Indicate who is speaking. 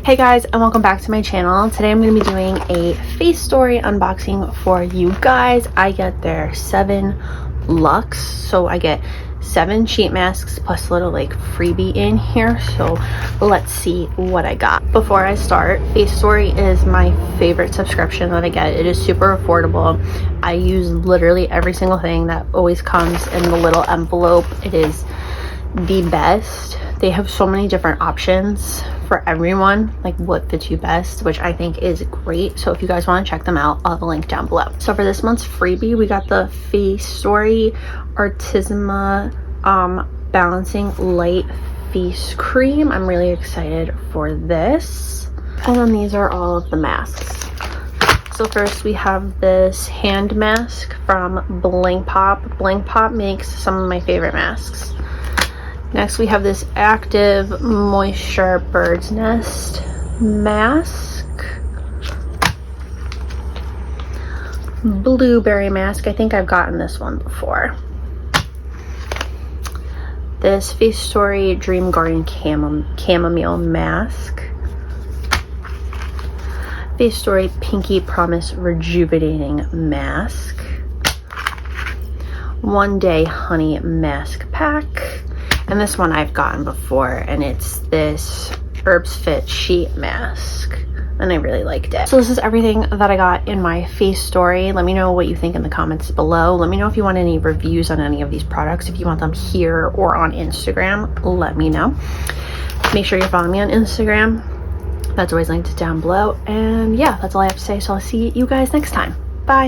Speaker 1: Hey guys, and welcome back to my channel. Today I'm going to be doing a Facetory unboxing for you guys. I get their 7 Lux, so I get 7 sheet masks plus a little like freebie in here. So let's see what I got. Before I start, Facetory is my favorite subscription that I get. It is super affordable. I use literally every single thing that always comes in the little envelope. It is the best. They have so many different options for everyone, like what fits you best, which I think is great. So if you guys want to check them out, I'll have a link down below. So for this month's freebie, we got the Facetory Artemisia Balancing Light Face Cream. I'm really excited for this. And then these are all of the masks. So first we have this hand mask from Bling Pop. Bling Pop makes some of my favorite masks. Next we have this Active Moisture Bird's Nest mask. Blueberry mask. I think I've gotten this one before. This Facetory Dream Garden Chamomile mask. Facetory Pinky Promise Rejuvenating mask. One Day Honey mask pack. And this one I've gotten before, and it's this Herbs Fit sheet mask, and I really liked it. So this is everything that I got in my Facetory. Let me know what you think in the comments below. Let me know if you want any reviews on any of these products. If you want them here or on Instagram, let me know. Make sure you're following me on Instagram. That's always linked down below. And yeah, that's all I have to say. So I'll see you guys next time. Bye.